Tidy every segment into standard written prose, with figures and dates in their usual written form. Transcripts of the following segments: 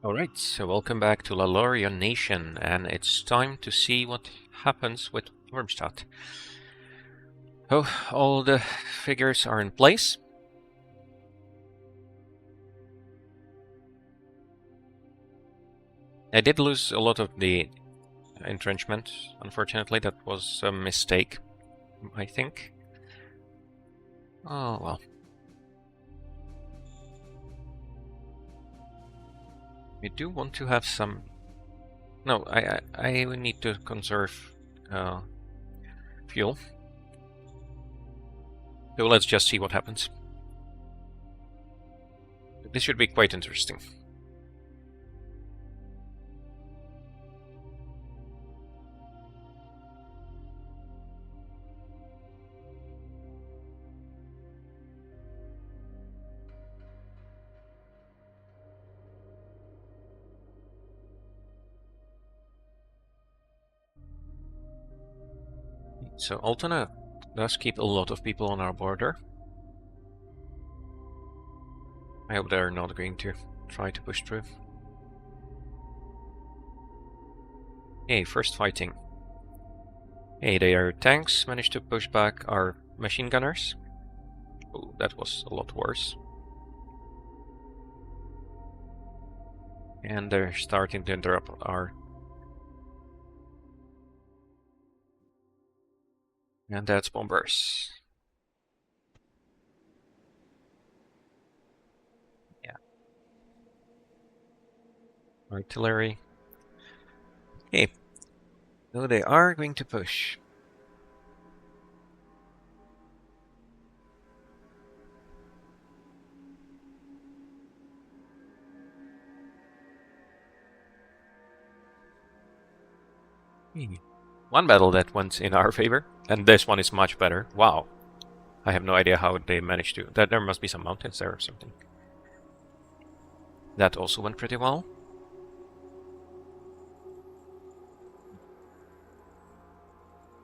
Alright, so welcome back to Lalorian Nation, and it's time to see what happens with Wormstadt. Oh, all the figures are in place. I did lose a lot of the entrenchment, unfortunately. That was a mistake, I think. Oh, well. We do want to have some... No, I need to conserve fuel. So let's just see what happens. This should be quite interesting. So Altona does keep a lot of people on our border. I hope they're not going to try to push through. Hey, first fighting. Hey, their tanks managed to push back our machine gunners. Oh, that was a lot worse. And they're starting to interrupt our... And that's bombers. Yeah. Artillery. Hey. No, they are going to push. One battle that went in our favor, and this one is much better. Wow. I have no idea how they managed to... That there must be some mountains there or something. That also went pretty well.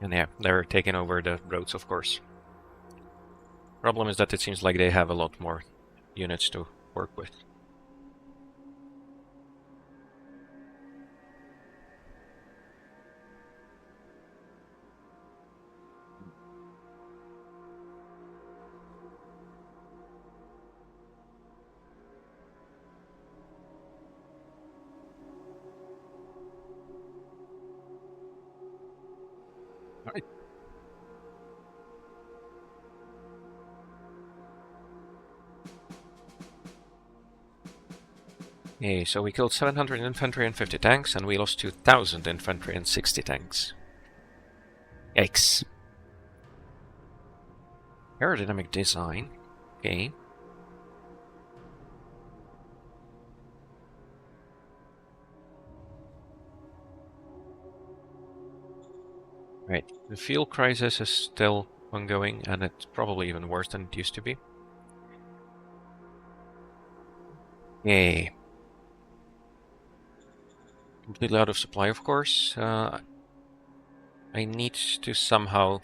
And yeah, they're taking over the roads, of course. Problem is that it seems like they have a lot more units to work with. Right. Okay, so we killed 700 infantry and 50 tanks, and we lost 2,000 infantry and 60 tanks. Yikes. Aerodynamic design. Okay. Right. The fuel crisis is still ongoing, and it's probably even worse than it used to be. Yay. Completely out of supply, of course. I need to somehow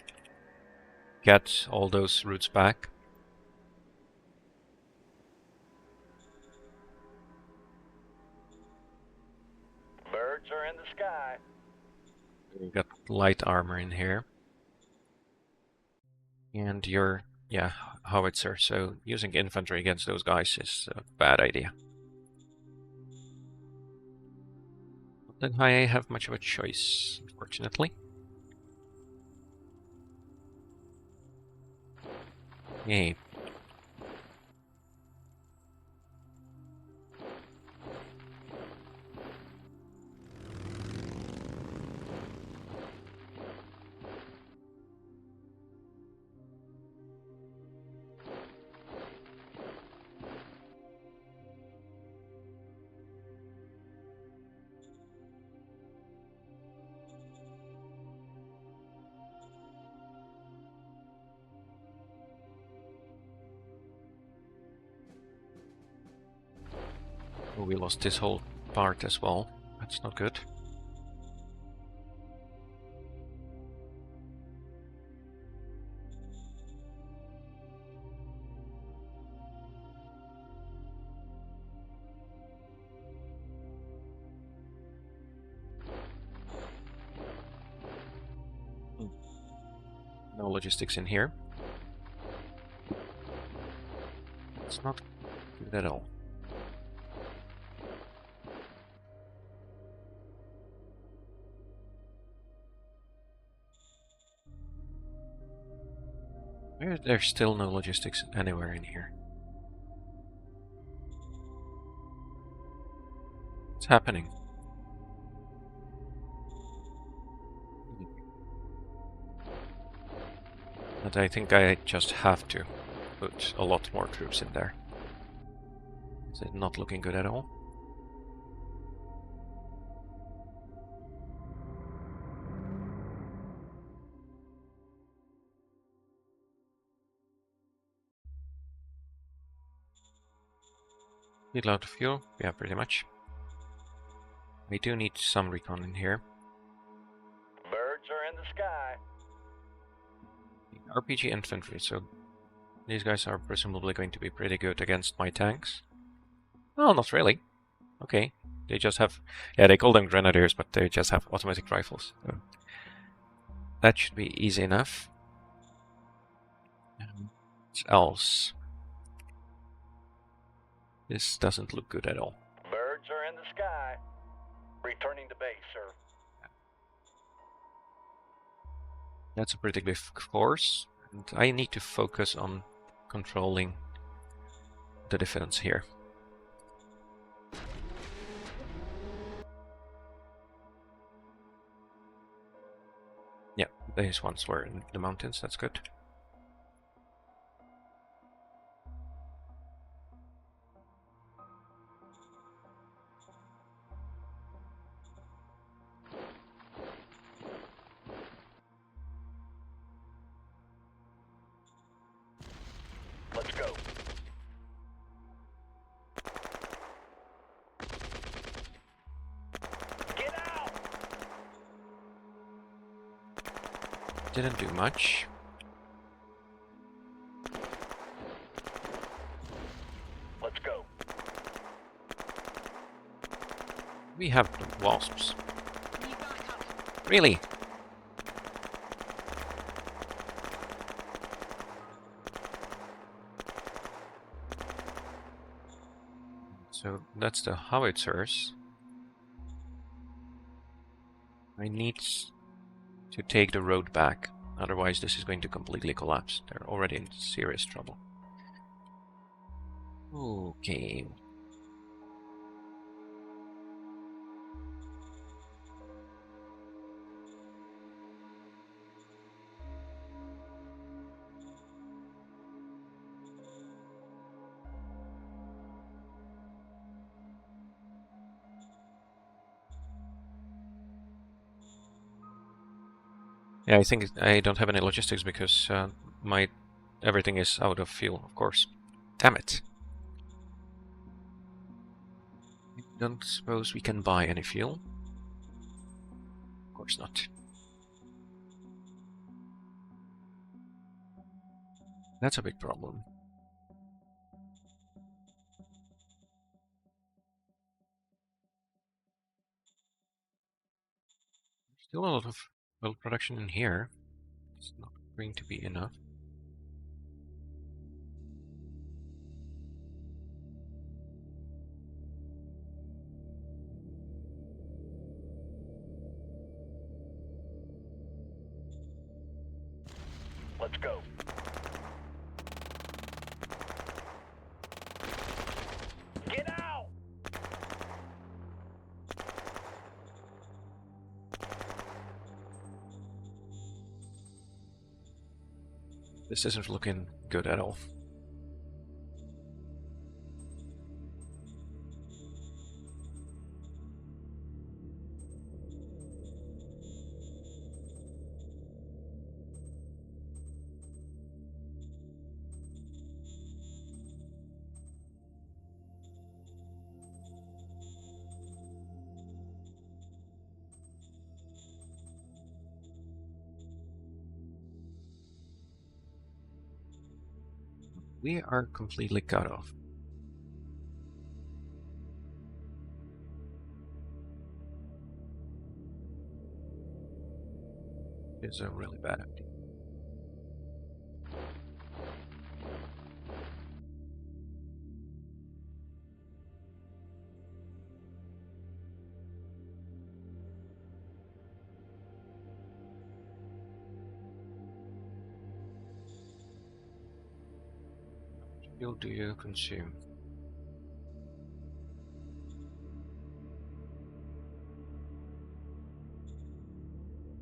get all those routes back. Birds are in the sky. We've got light armor in here. And your, yeah, howitzer. So using infantry against those guys is a bad idea. Then I have much of a choice, unfortunately. Yay. Oh, we lost this whole part as well. That's not good. logistics in here. It's not good at all. There's still no logistics anywhere in here. What's happening? But I think I just have to put a lot more troops in there. Is it not looking good at all? Need a lot of fuel? Yeah, pretty much. We do need some recon in here. Birds are in the sky. RPG infantry, so these guys are presumably going to be pretty good against my tanks. Well, not really. Okay, they just have... Yeah, they call them grenadiers, but they just have automatic rifles. So that should be easy enough. What else? This doesn't look good at all. Birds are in the sky. Returning to base, sir. That's a pretty big force, and I need to focus on controlling the defense here. Yeah, these ones were in the mountains, that's good. Let's go. Get out! Didn't do much. Let's go. We have the wasps. Really? So that's the howitzers. I need to take the road back, otherwise this is going to completely collapse. They're already in serious trouble. Okay. Yeah, I think I don't have any logistics because my everything is out of fuel, of course. Damn it. I don't suppose we can buy any fuel. Of course not. That's a big problem. Still a lot of oil production in here. It's not going to be enough. Let's go. Get out! This isn't looking good at all. We are completely cut off. It's a really bad idea. fuel do you consume?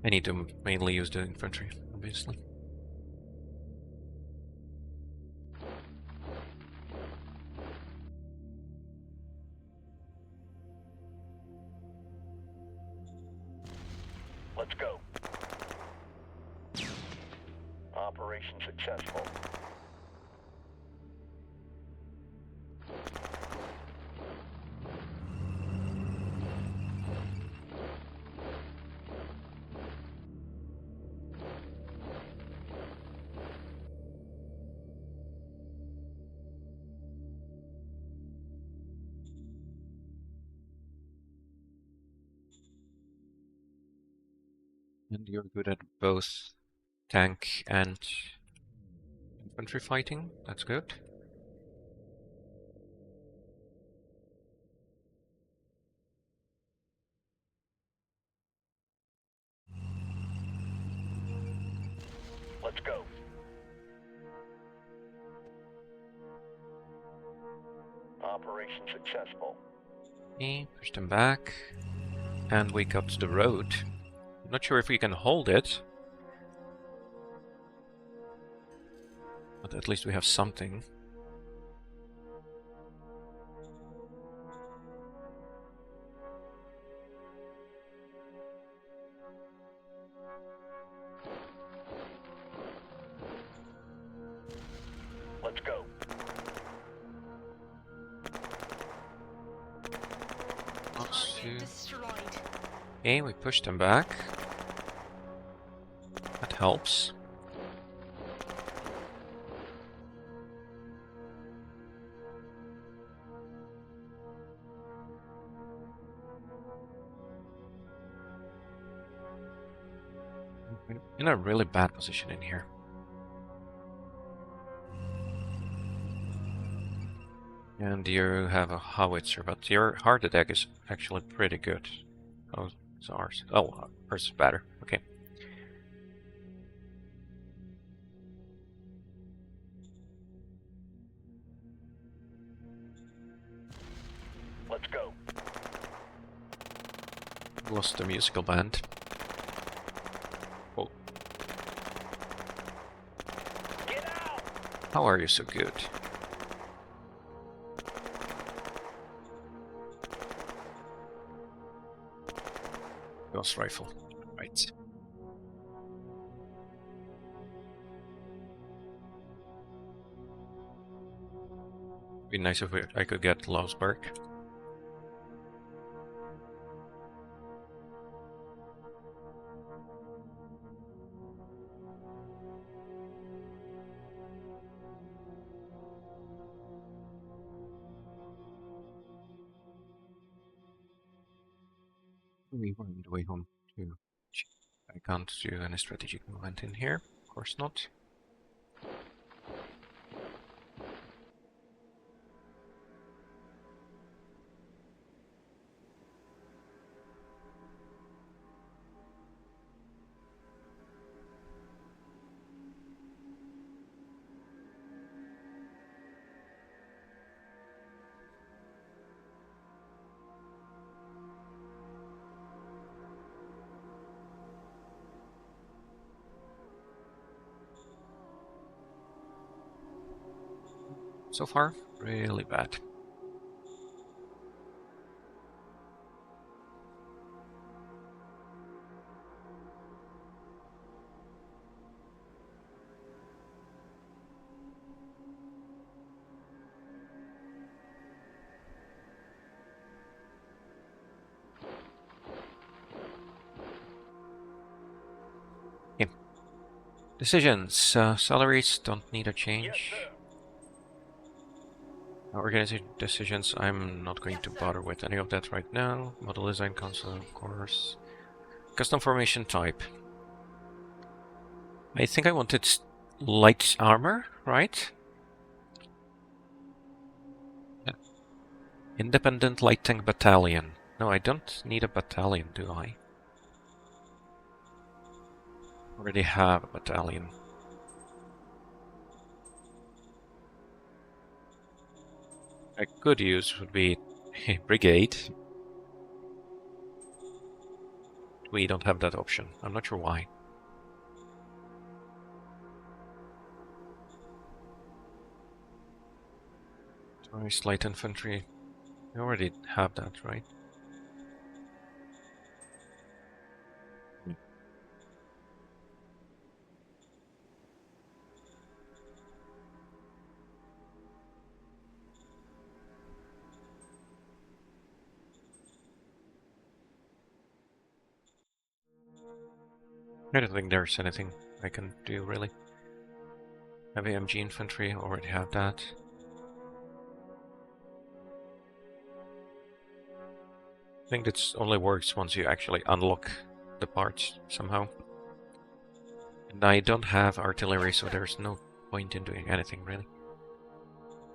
I need to mainly use the infantry, obviously. Let's go. Operation successful. And you're good at both tank and infantry fighting. That's good. Let's go. Operation successful. Okay, push them back. And we got the road. Not sure if we can hold it. But at least we have something. Let's go. Okay, we pushed them back. That helps. We're in a really bad position in here. And you have a howitzer, but your heart attack is actually pretty good. Oh, it's ours. Oh, ours is better. Okay. Let's go. Lost the musical band. Oh. Get out! How are you so good? Ghost rifle. Right. Be nice if I could get Lausberg. We were on the way home to. I can't do any strategic movement in here. Of course not. So far, really bad. Okay. Decisions. Salaries don't need a Yes, change. sir. Organization decisions, I'm not going to bother with any of that right now. Model design console, of course. Custom formation type. I think I wanted light armor, right? Yeah. Independent light tank battalion. No, I don't need a battalion, do I? Already have a battalion. I could use would be a brigade. We don't have that option. I'm not sure why. Tourist light infantry. We already have that, right? I don't think there's anything I can do, really. Heavy MG infantry, already have that. I think this only works once you actually unlock the parts somehow. And I don't have artillery, so there's no point in doing anything, really.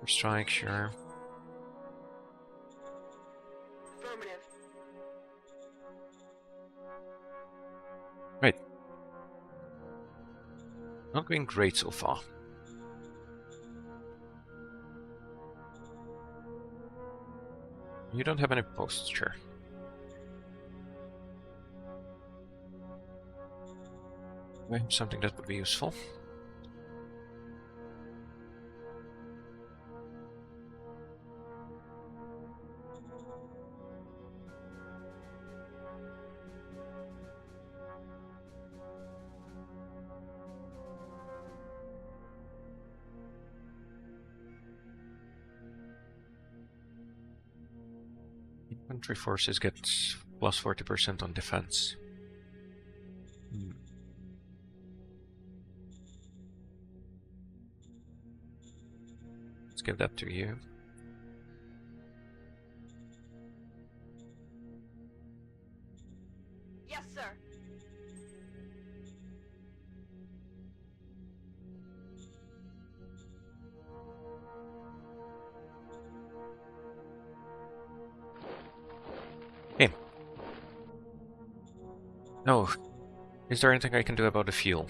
Strike, sure. Affirmative. Right. Not going great so far. You don't have any posts, sure. Okay, something that would be useful. Infantry forces get plus 40% on defense. Let's give that to you. Yes, sir. Hey. No. Is there anything I can do about the fuel?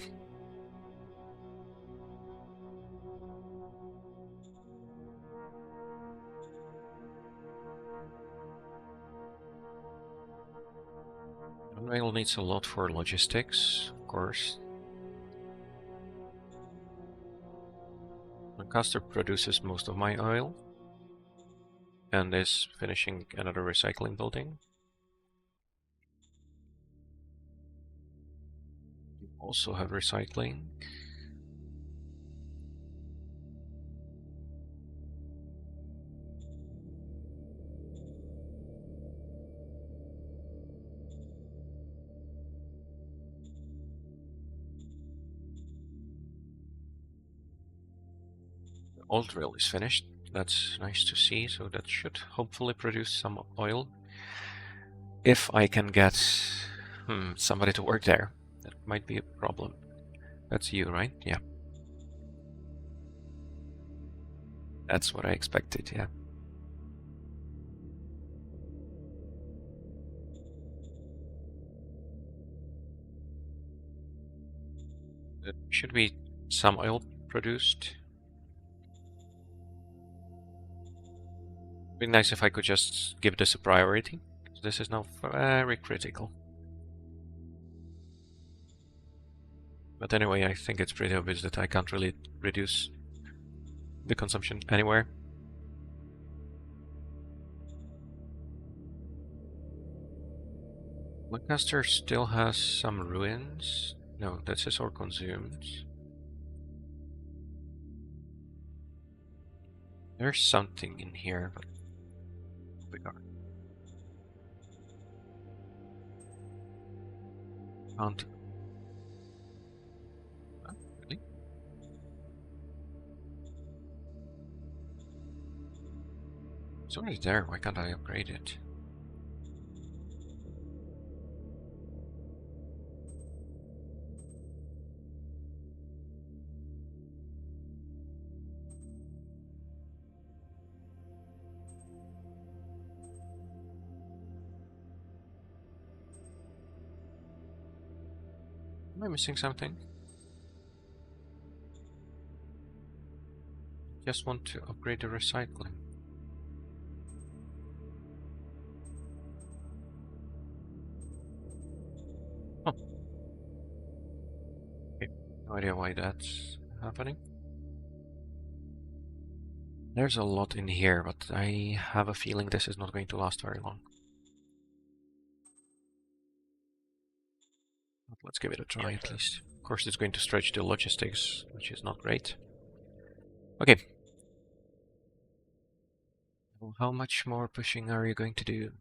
Rail needs a lot for logistics, of course. Lancaster produces most of my oil and is finishing another recycling building. You also have recycling. Old rail is finished. That's nice to see, so that should hopefully produce some oil. If I can get somebody to work there, that might be a problem. That's you, right? Yeah. That's what I expected, yeah. There should be some oil produced. It'd be nice if I could just give this a priority. This is now very critical. But anyway, I think it's pretty obvious that I can't really reduce the consumption anywhere. Lancaster still has some ruins. No, that says all consumed. There's something in here, but we are. Can't. Oh, really? It's already there. Why can't I upgrade it? Am I missing something? Just want to upgrade the recycling. No idea why that's happening. There's a lot in here, but I have a feeling this is not going to last very long. But let's give it a try at least. Of course, it's going to stretch the logistics, which is not great. Okay. Well, how much more pushing are you going to do?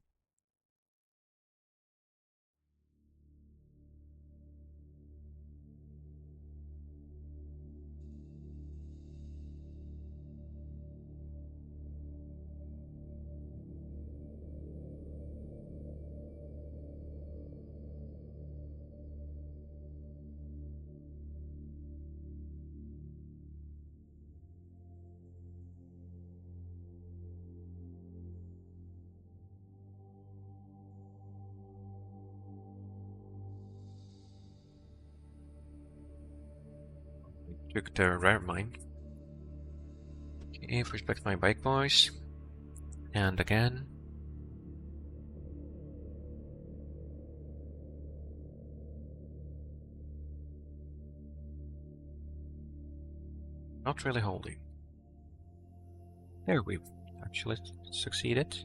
Took the rare mine. Okay, respect my bike boys. And again. Not really holding. There, we've actually succeeded.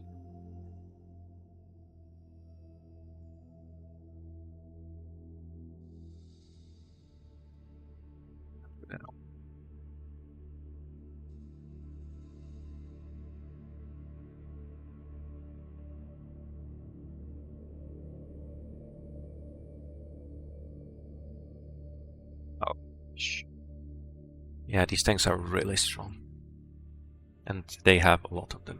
Oh, yeah, these tanks are really strong. And they have a lot of them.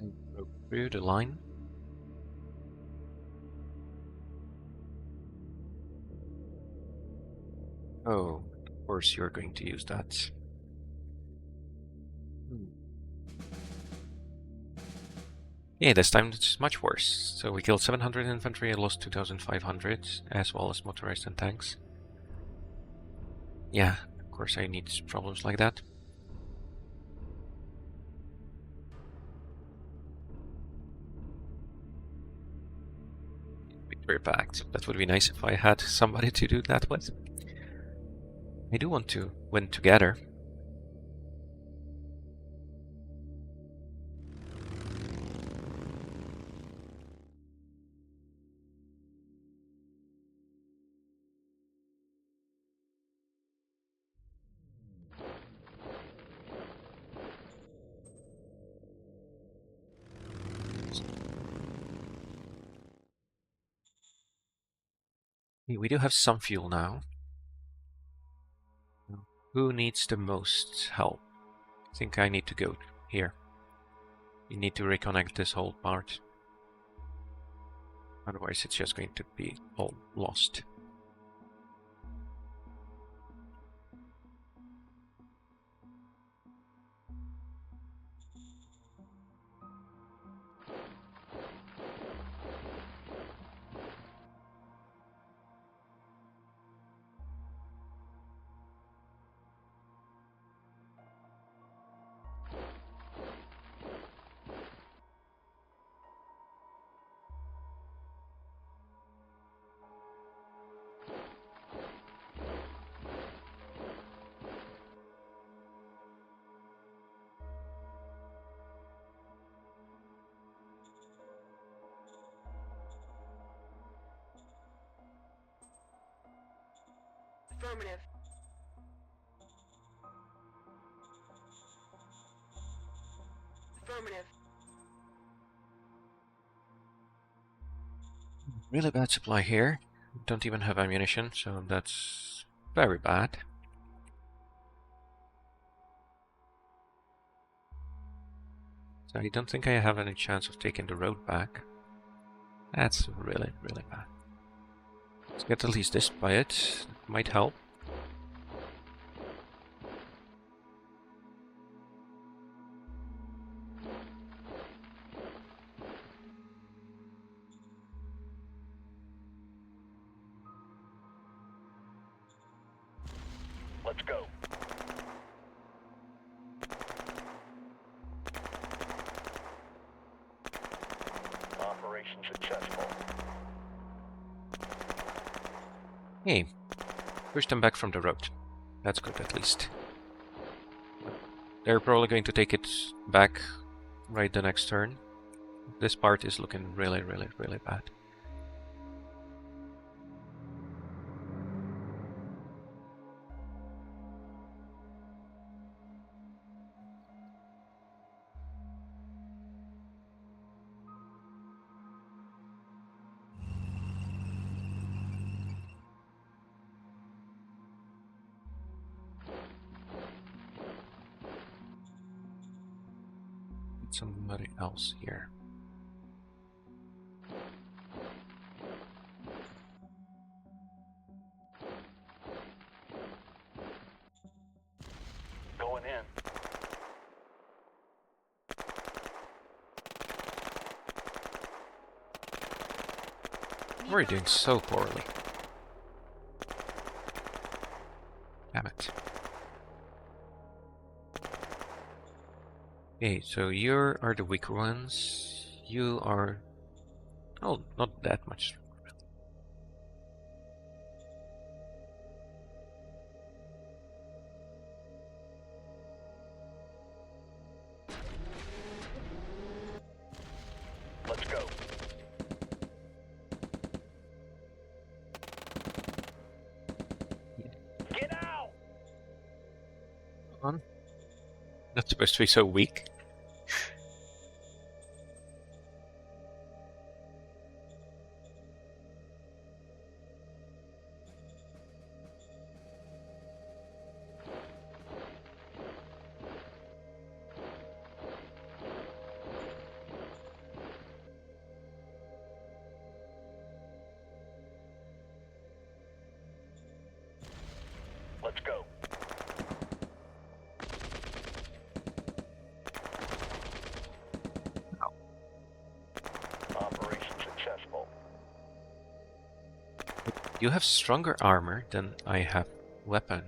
They broke through the line. Oh, of course you're going to use that. Yeah, this time it's much worse. So we killed 700 infantry and lost 2,500, as well as motorized and tanks. Yeah, of course I need problems like that. Victory pact. That would be nice if I had somebody to do that with. I do want to win together. We do have some fuel now. Who needs the most help? I think I need to go here. You need to reconnect this whole part. Otherwise it's just going to be all lost. Affirmative. Affirmative. Really bad supply here. Don't even have ammunition, so that's very bad. So I don't think I have any chance of taking the road back. That's really, really bad. Let's get at least this by it. Might help. Let's go. Hey, push them back from the road. That's good, at least. They're probably going to take it back right the next turn. This part is looking really, really, really bad. Somebody else here. Going in. We're doing so poorly. Damn it. Okay, so you are the weaker ones. You are... oh, not that much. Let's go. Get out! On. Not supposed to be so weak. Let's go. Operation successful. You have stronger armor than I have weapons.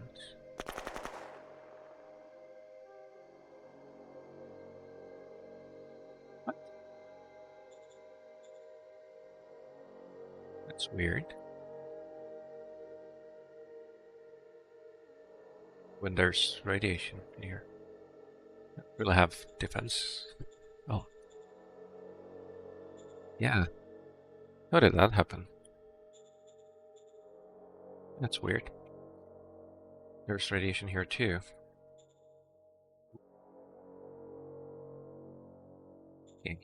What? That's weird. When there's radiation in here. We'll have defense. Oh. Yeah. How did that happen? That's weird. There's radiation here too. Okay.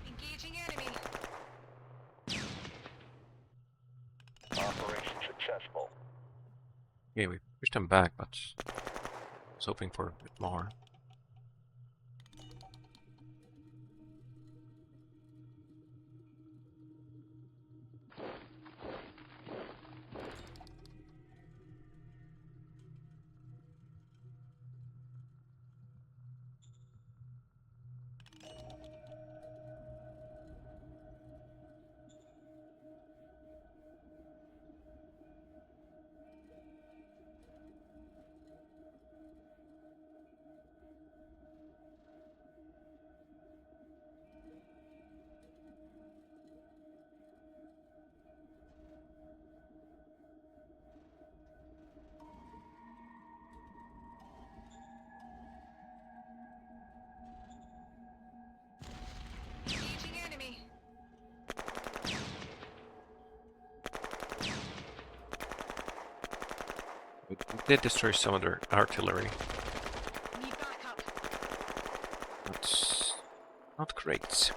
Engaging enemy. Operation successful. Yeah, we pushed them back, but I was hoping for a bit more. Engaging enemy. We did destroy some of their artillery. Need backup. That's not great.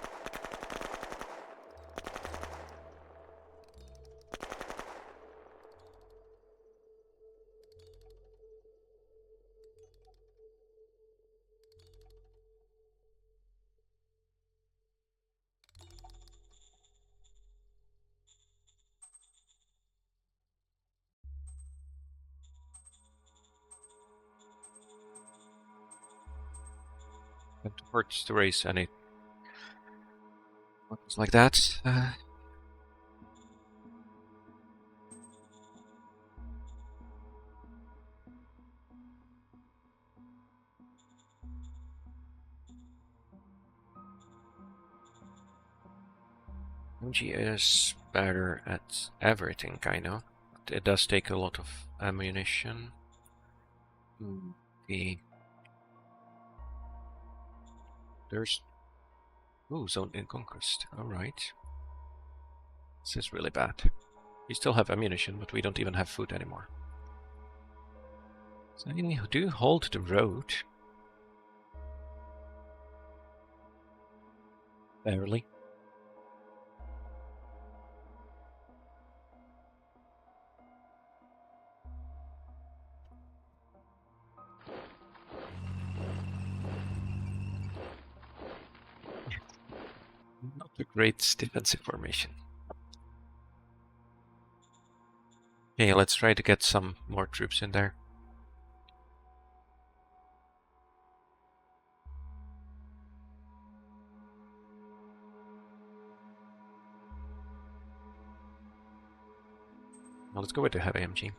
Can't afford to raise any Weapons like that. MG is better at everything, I know. But it does take a lot of ammunition. The there's zone in conquest. Alright. This is really bad. We still have ammunition, but we don't even have food anymore. So I do hold the road. Barely. Not a great defensive formation. Okay, let's try to get some more troops in there. Now let's go with the heavy MG.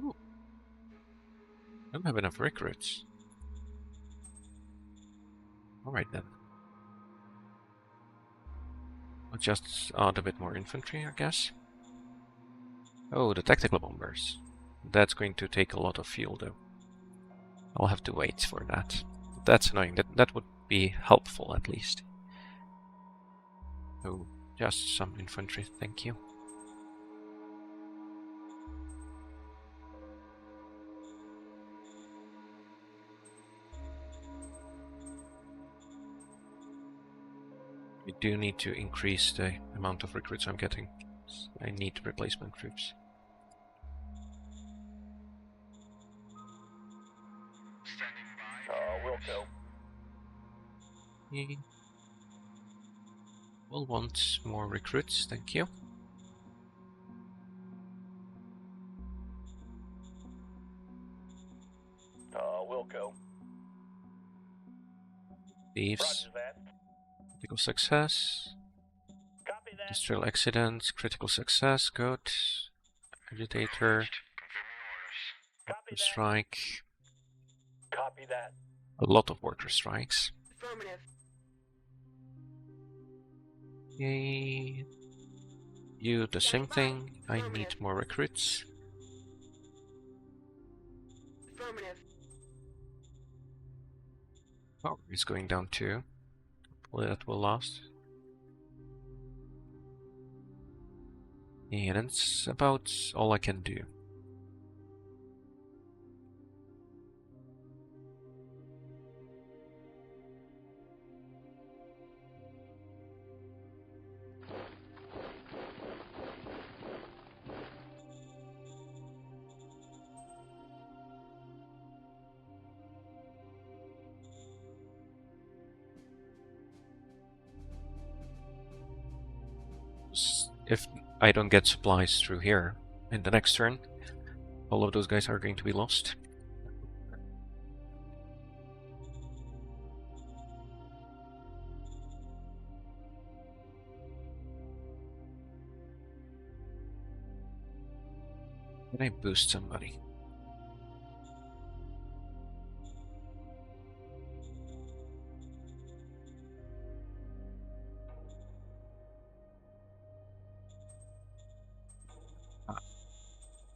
Ooh. I don't have enough recruits. Alright then. I'll just add a bit more infantry, I guess. Oh, the tactical bombers. That's going to take a lot of fuel though. I'll have to wait for that. That's annoying. That would be helpful at least. Oh, just some infantry, thank you. We do need to increase the amount of recruits I'm getting. I need replacement troops. Wilco. We'll want more recruits, thank you. Wilco. Thieves. Roger that. Critical success. Copy that. Industrial accidents. Critical success. Good. Agitator. Copy Worker that. strike. Copy that. A lot of worker strikes. Affirmative. Yay. You the same thing. I need more recruits. Affirmative. Power is going down too. Hopefully that will last. And that's about all I can do. If I don't get supplies through here in the next turn, all of those guys are going to be lost. Can I boost somebody?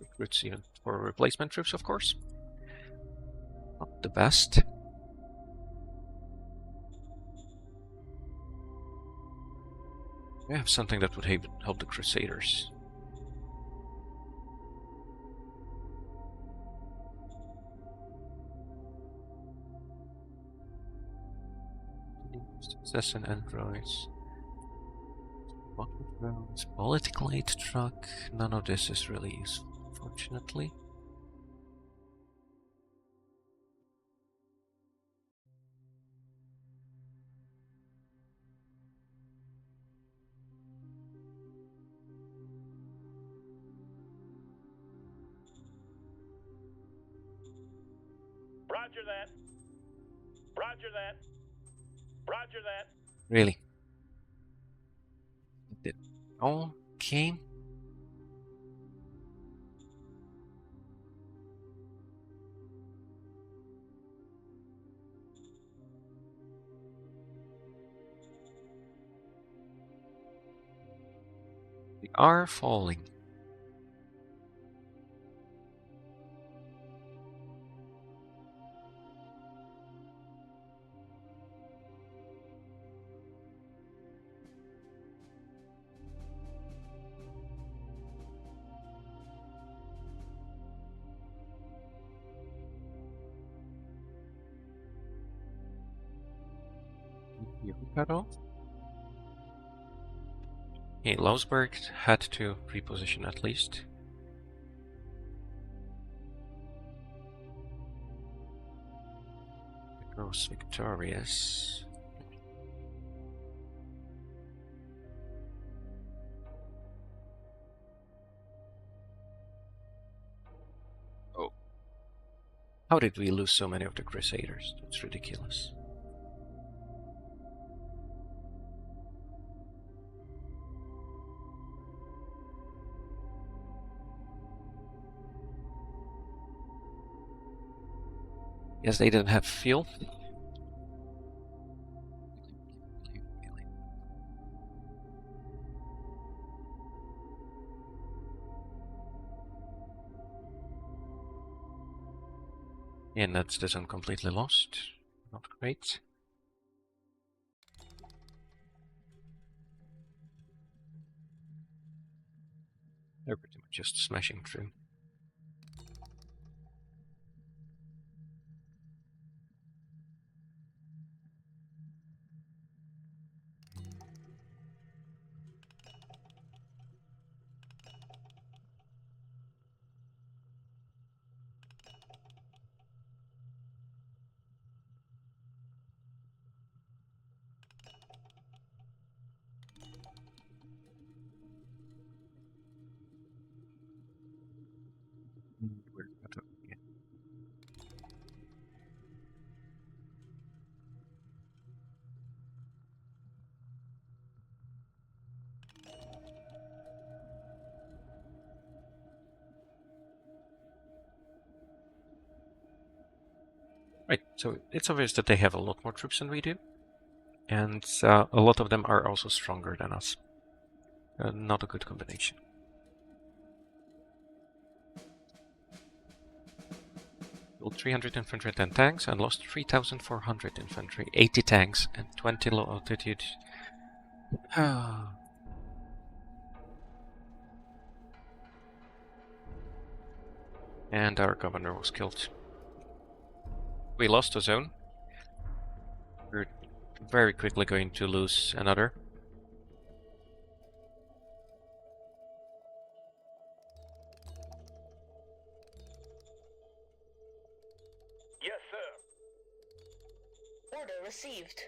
Recruits even for replacement troops, of course. Not the best. We have something that would help the Crusaders. Assassin androids. Political aid truck. None of this is really useful, fortunately. Roger that. Roger that. Roger that. Really? Okay. We are falling. You cut off. Okay, Lausberg had to reposition at least. Gross victorious. Oh. How did we lose so many of the Crusaders? That's ridiculous. Yes, they didn't have fuel. And that's this one completely lost. Not great. They're pretty much just smashing through. We're cut off again. Right, so it's obvious that they have a lot more troops than we do, and a lot of them are also stronger than us. Not a good combination. Killed 300 infantry and 10 tanks, and lost 3,400 infantry, 80 tanks, and 20 low altitude. And our governor was killed. We lost a zone. We're very quickly going to lose another. Yes, sir. Order received.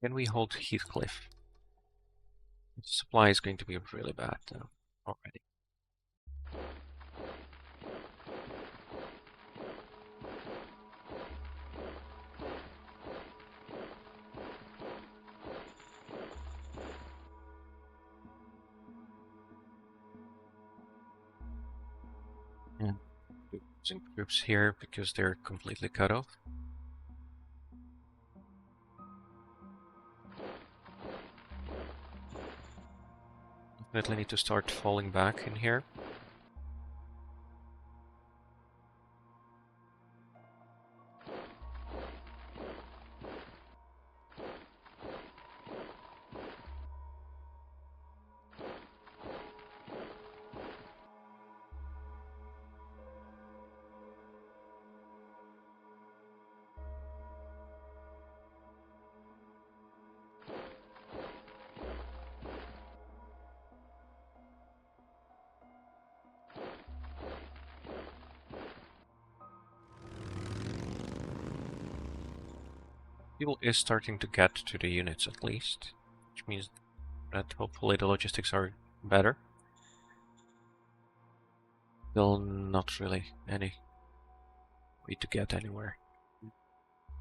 Can we hold Heathcliff? The supply is going to be really bad already. And using troops here because they're completely cut off. Definitely need to start falling back in here. Fuel is starting to get to the units at least, which means that hopefully the logistics are better. Still not really any way to get anywhere.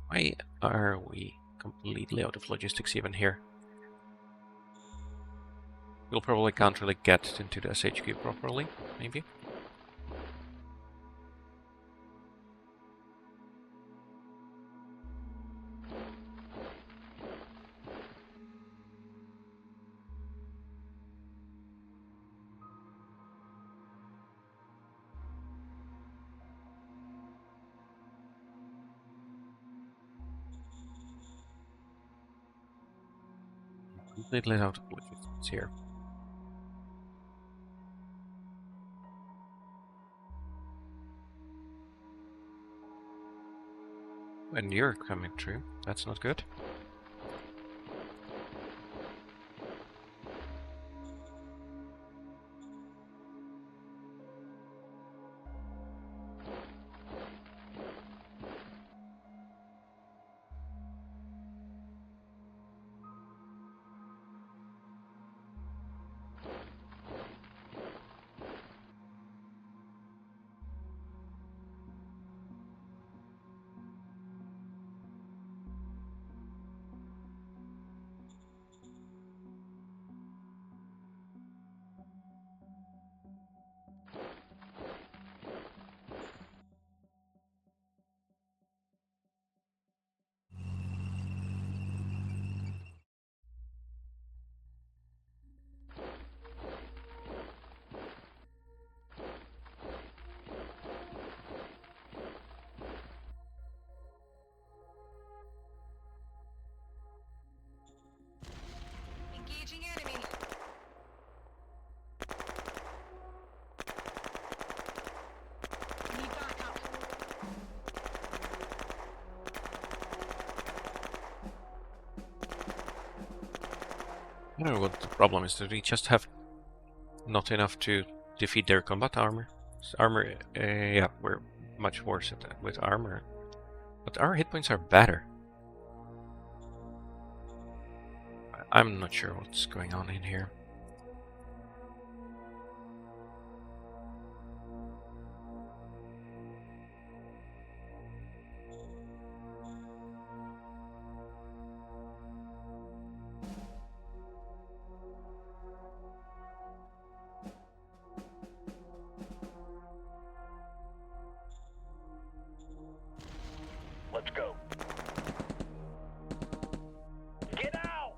Why are we completely out of logistics even here? We'll probably can't really get into the SHQ properly, maybe. Completely out of logistics here. When you're coming through, that's not good. Engaging enemy. Need backup. I don't know what the problem is, that we just have not enough to defeat their combat armor. Armor, yeah, we're much worse with armor. But our hit points are better. I'm not sure what's going on in here. Let's go. Get out!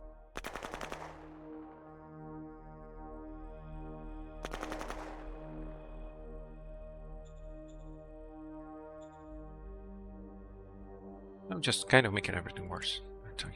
I'm just kind of making everything worse, actually.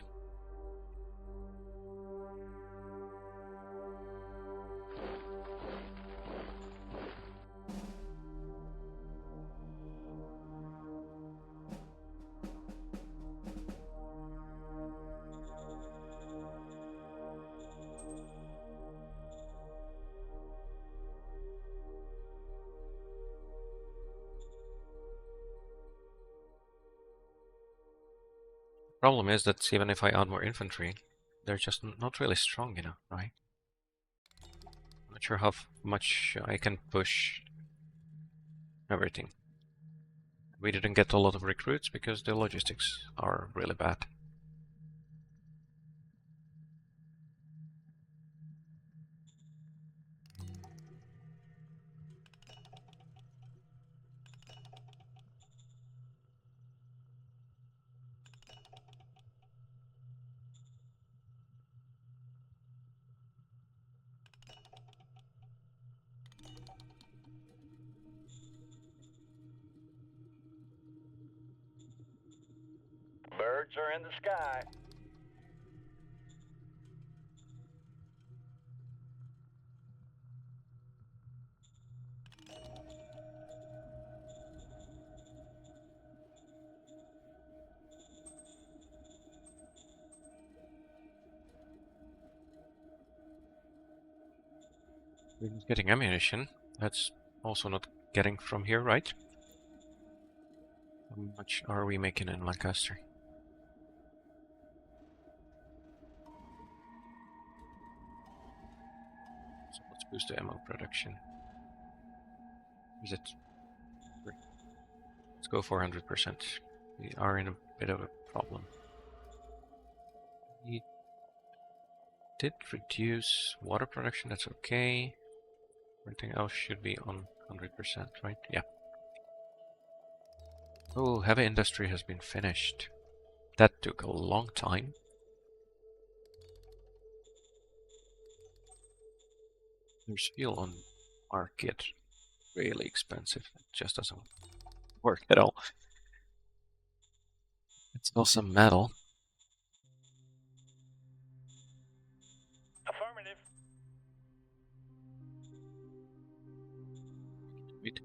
Problem is that even if I add more infantry, they're just not really strong enough, right? Not sure how much I can push everything. We didn't get a lot of recruits because the logistics are really bad. Birds are in the sky. We're not getting ammunition. That's also not getting from here, right? How much are we making in Lancaster? So let's boost the ammo production. Is it? Let's go for 100%. We are in a bit of a problem. We did reduce water production, that's okay. Everything else should be on 100%, right? Yeah. Oh, heavy industry has been finished. That took a long time. There's fuel on market. Really expensive. It just doesn't work at all. It's also metal. Affirmative. Wait.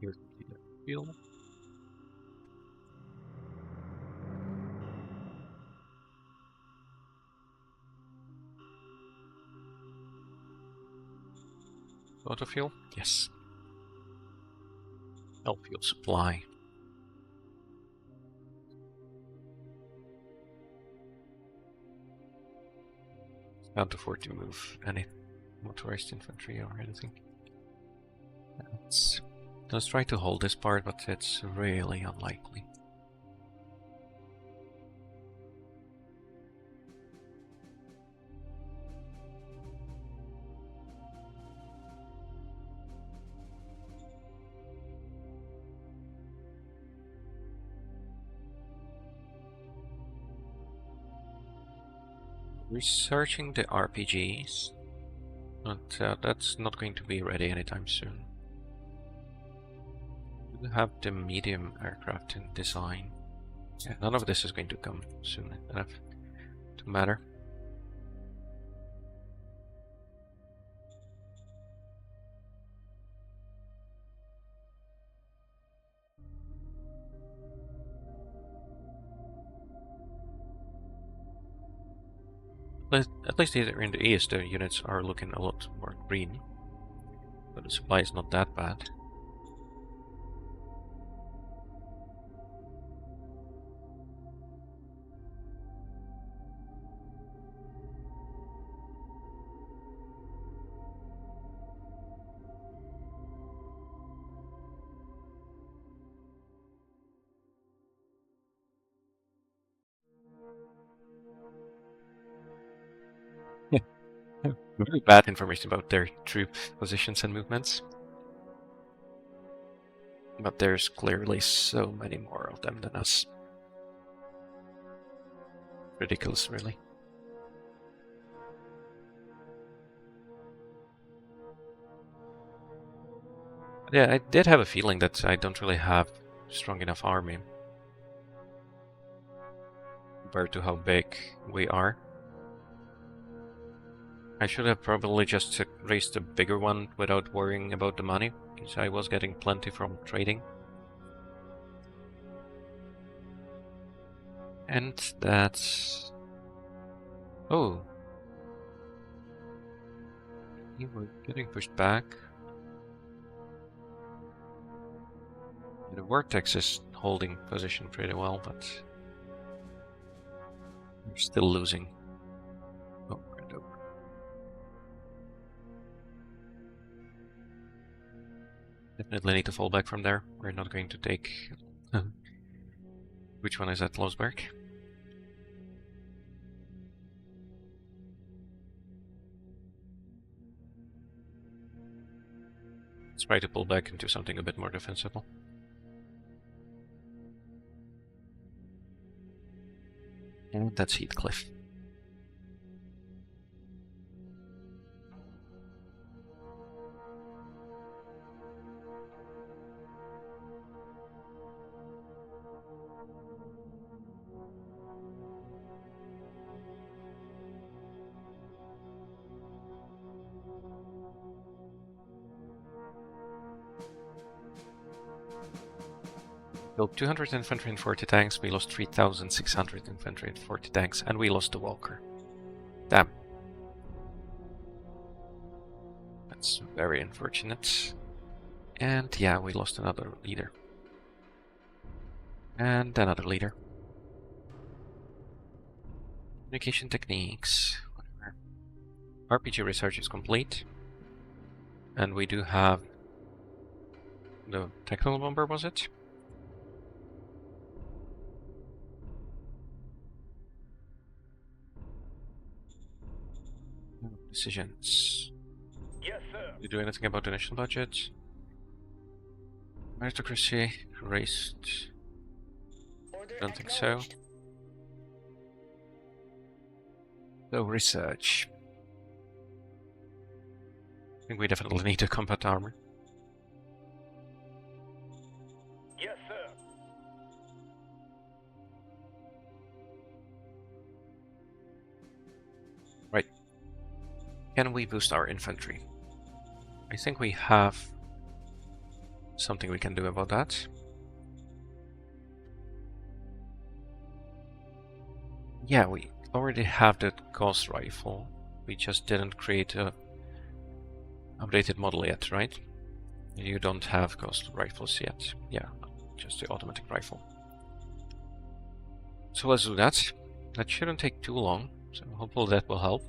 Here's the fuel. Auto fuel? Yes. Help fuel supply. Can't afford to move any motorized infantry or anything. Let's try to hold this part, but it's really unlikely. Researching the RPGs, but that's not going to be ready anytime soon. We have the medium aircraft in design. Yeah, none of this is going to come soon enough to matter. At least here in the east, the units are looking a lot more green. But the supply is not that bad. Very bad information about their troop positions and movements. But there's clearly so many more of them than us. Ridiculous, really. Yeah, I did have a feeling that I don't really have a strong enough army compared to how big we are. I should have probably just raised a bigger one without worrying about the money, because I was getting plenty from trading. And that's... Oh. You were getting pushed back. The Vortex is holding position pretty well, but... we're still losing. Oh, right over. Definitely need to fall back from there. We're not going to take... Which one is that? Losberg? Let's try to pull back into something a bit more defensible. And that's Heathcliff. Killed 200 infantry and 40 tanks, we lost 3,600 infantry and 40 tanks, and we lost the Walker. Damn. That's very unfortunate. And yeah, we lost another leader. And another leader. Communication techniques. Whatever. RPG research is complete. And we do have the technical bomber, was it? Decisions. Yes, sir. You do anything about the national budget? Meritocracy raised. Order Don't think so. acknowledged. So research. I think we definitely need a combat armor. Yes, sir. Right. Can we boost our infantry? I think we have something we can do about that. Yeah, we already have the Gauss rifle. We just didn't create a updated model yet, right? You don't have Gauss rifles yet. Yeah, just the automatic rifle. So let's do that. That shouldn't take too long, so hopefully that will help.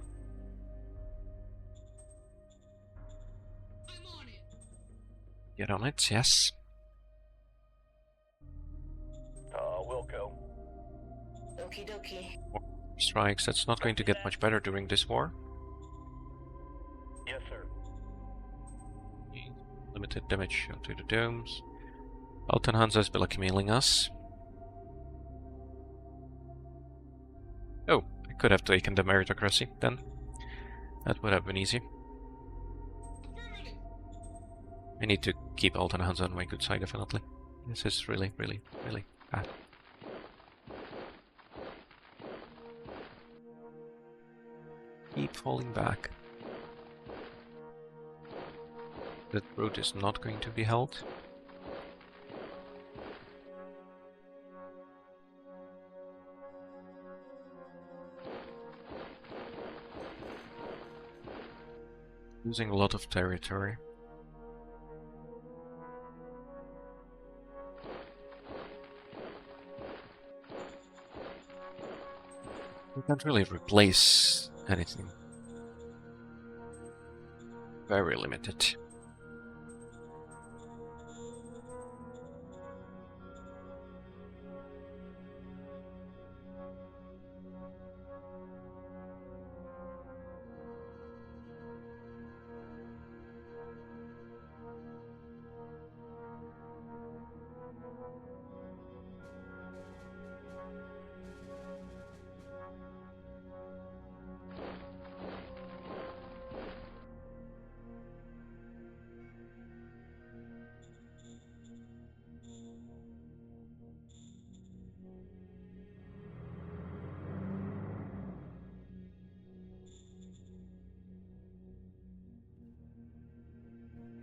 Get on it, yes. We'll go. Okie dokie. Strikes, that's not going to get much better during this war. Yes, sir. Limited damage to the domes. Altenhansa is blackmailing us. Oh, I could have taken the meritocracy then. That would have been easy. I need to keep Altenhansa on my good side, definitely. This is really, really, really bad. Keep falling back. That route is not going to be held. Losing a lot of territory. We can't really replace anything. Very limited.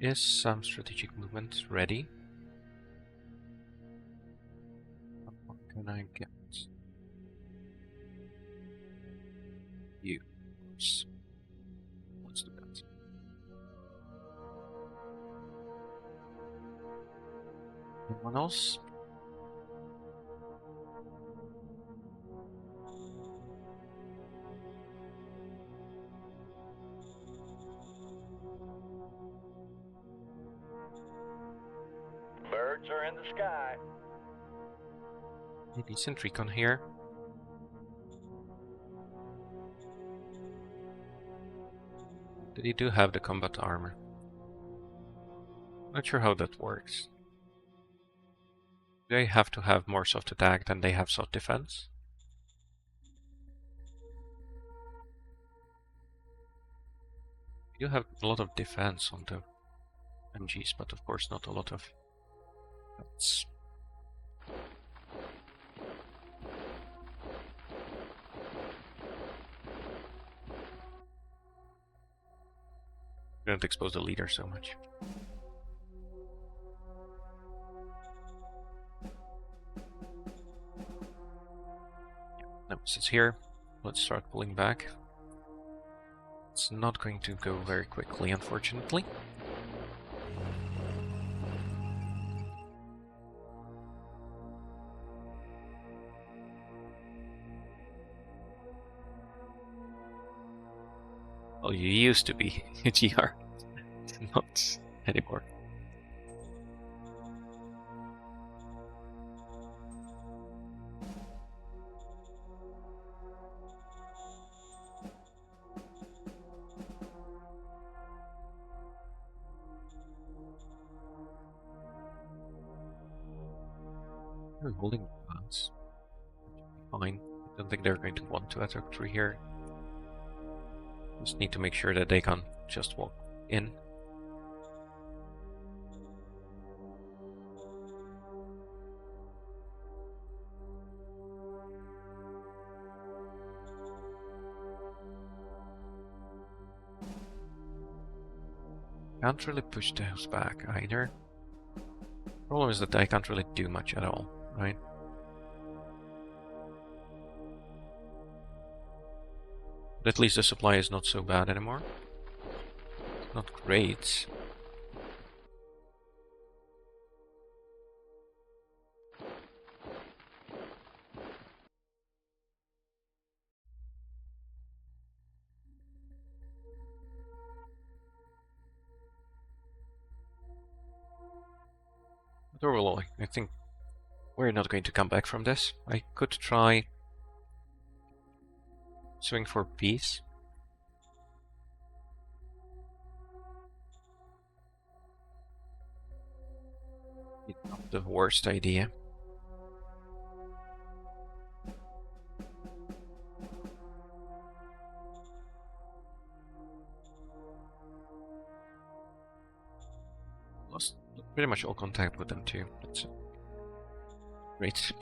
Is some strategic movement ready? What can I get? Use. Let's do that. Anyone else? Birds are in the sky. A decent recon here. They do have the combat armor. Not sure how that works. They have to have more soft attack than they have soft defense. You do have a lot of defense on the MGs, but of course not a lot of defense. Don't expose the leader so much. Nemesis here. Let's start pulling back. It's not going to go very quickly, unfortunately. Well, you used to be GR. Not anymore. They're holding plants. Fine. I don't think they're going to want to attack through here. Just need to make sure that they can just walk in. Can't really push those back either. Problem is that I can't really do much at all, right? But at least the supply is not so bad anymore. Not great. But overall, I think we're not going to come back from this. I could try swing for peace. It's not the worst idea. Lost pretty much all contact with them too. That's great.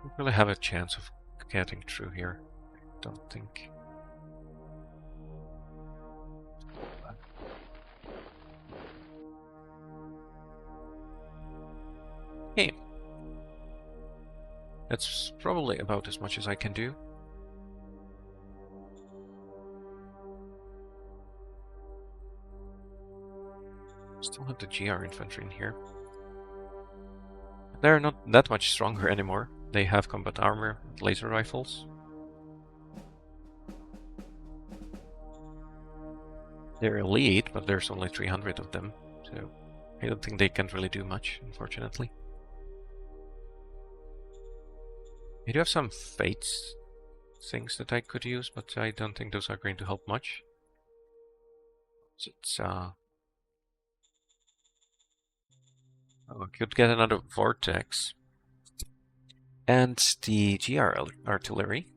Don't really have a chance of getting through here. I don't think. Okay. That's probably about as much as I can do. Still have the GR infantry in here. They're not that much stronger anymore. They have combat armor, laser rifles. They're elite, but there's only 300 of them, so I don't think they can really do much, unfortunately. I do have some fates things that I could use, but I don't think those are going to help much. It's oh, I could get another vortex. And the GR artillery.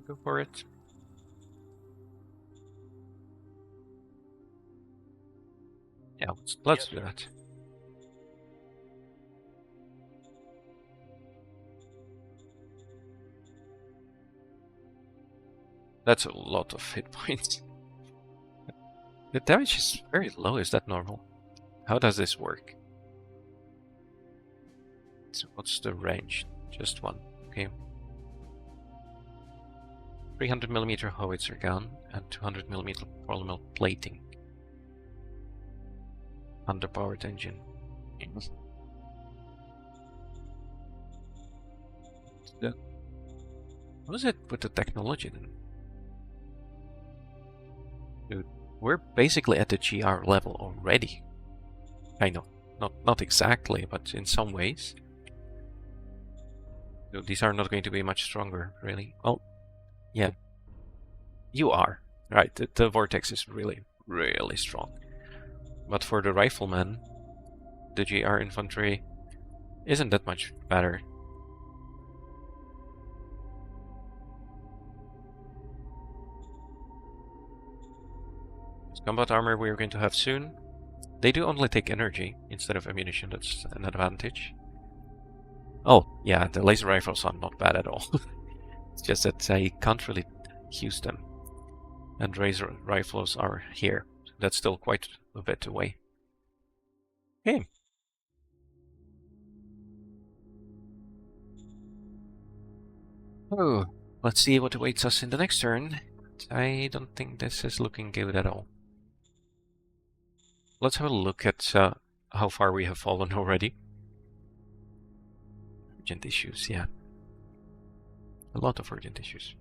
Go for it. Yeah, let's do that. That's a lot of hit points. The damage is very low, is that normal? How does this work? So what's the range? Just one, okay. 300mm howitzer gun and 200mm polymer plating. Underpowered engine. What is it with the technology then? Dude, we're basically at the GR level already. I know, not exactly, but in some ways. So these are not going to be much stronger, really. Well, yeah, you are. Right, the vortex is really, really strong. But for the rifleman, the GR infantry isn't that much better. Combat armor we're going to have soon. they do only take energy instead of ammunition. That's an advantage. Oh, yeah, the laser rifles are not bad at all. It's just that I can't really use them. And laser rifles are here. That's still quite a bit away. Okay. Oh, let's see what awaits us in the next turn. I don't think this is looking good at all. Let's have a look at how far we have fallen already. Urgent issues, yeah. A lot of urgent issues.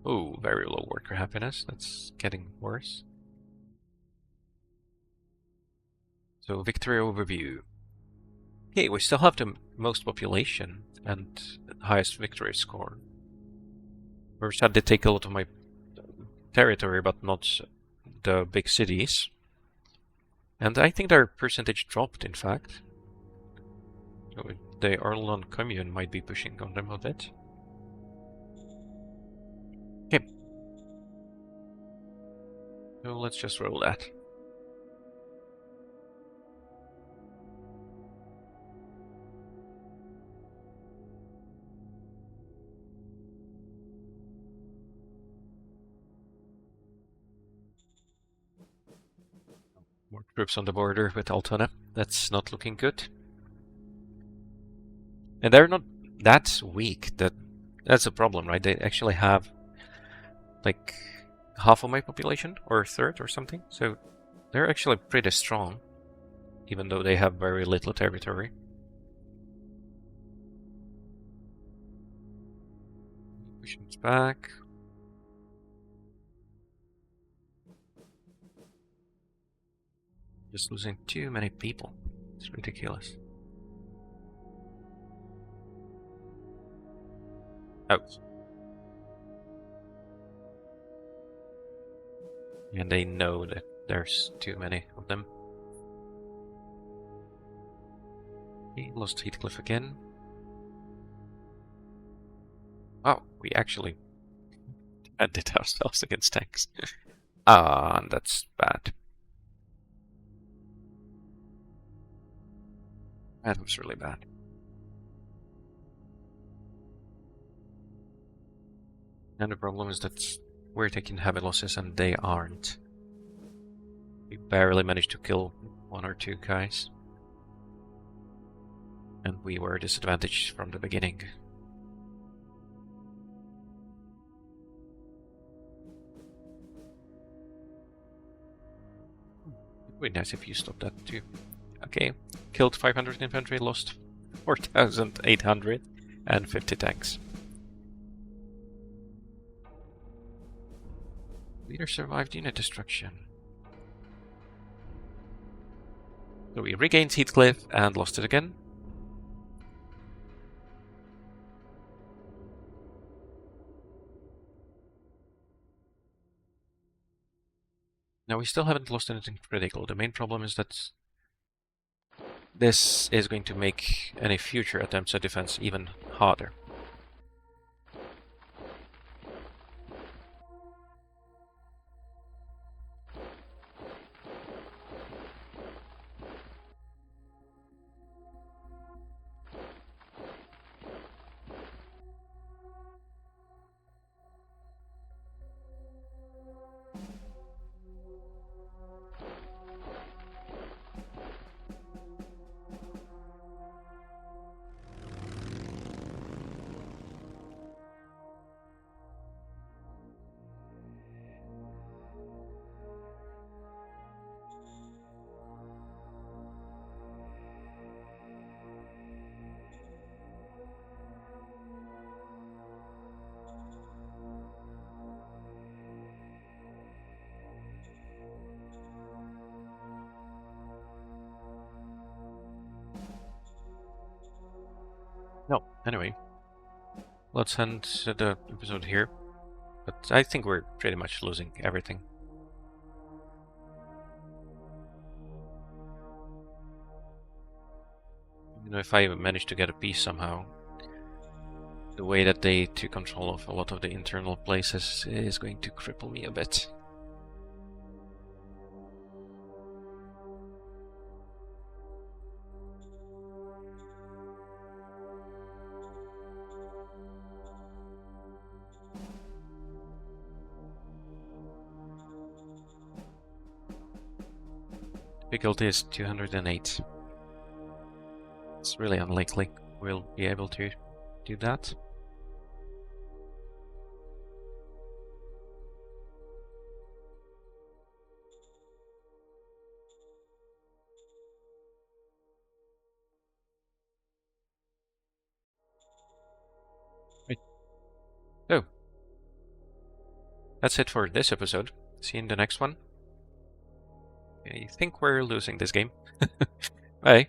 Oh, very low worker happiness. That's getting worse. So, victory overview. Okay, we still have the most population and highest victory score. Rorschach did take a lot of my territory, but not the big cities. And I think their percentage dropped, in fact. So the Arlon commune might be pushing on them a bit. Okay. So let's just roll that. More troops on the border with Altona. That's not looking good. And they're not that weak. That's a problem, right? They actually have like half of my population, or a third or something. So they're actually pretty strong, even though they have very little territory. Pushing us back. Just losing too many people. It's ridiculous. Out. And they know that there's too many of them. He lost Heathcliff again. Oh, we actually defended ourselves against tanks. Ah, that's bad. That was really bad. And the problem is that we're taking heavy losses and they aren't. We barely managed to kill 1 or 2 guys. And we were disadvantaged from the beginning. It would be nice if you stopped that too. Okay, killed 500 infantry, lost 4,850 tanks. Leader survived unit destruction. So we regained Heathcliff and lost it again. Now we still haven't lost anything critical. The main problem is that this is going to make any future attempts at defense even harder. No, anyway. Let's end the episode here. But I think we're pretty much losing everything. You know, if I manage to get a peace somehow, the way that they took control of a lot of the internal places is going to cripple me a bit. Difficulty is 208. It's really unlikely we'll be able to do that. Right. So, that's it for this episode. See you in the next one. I think we're losing this game. Bye.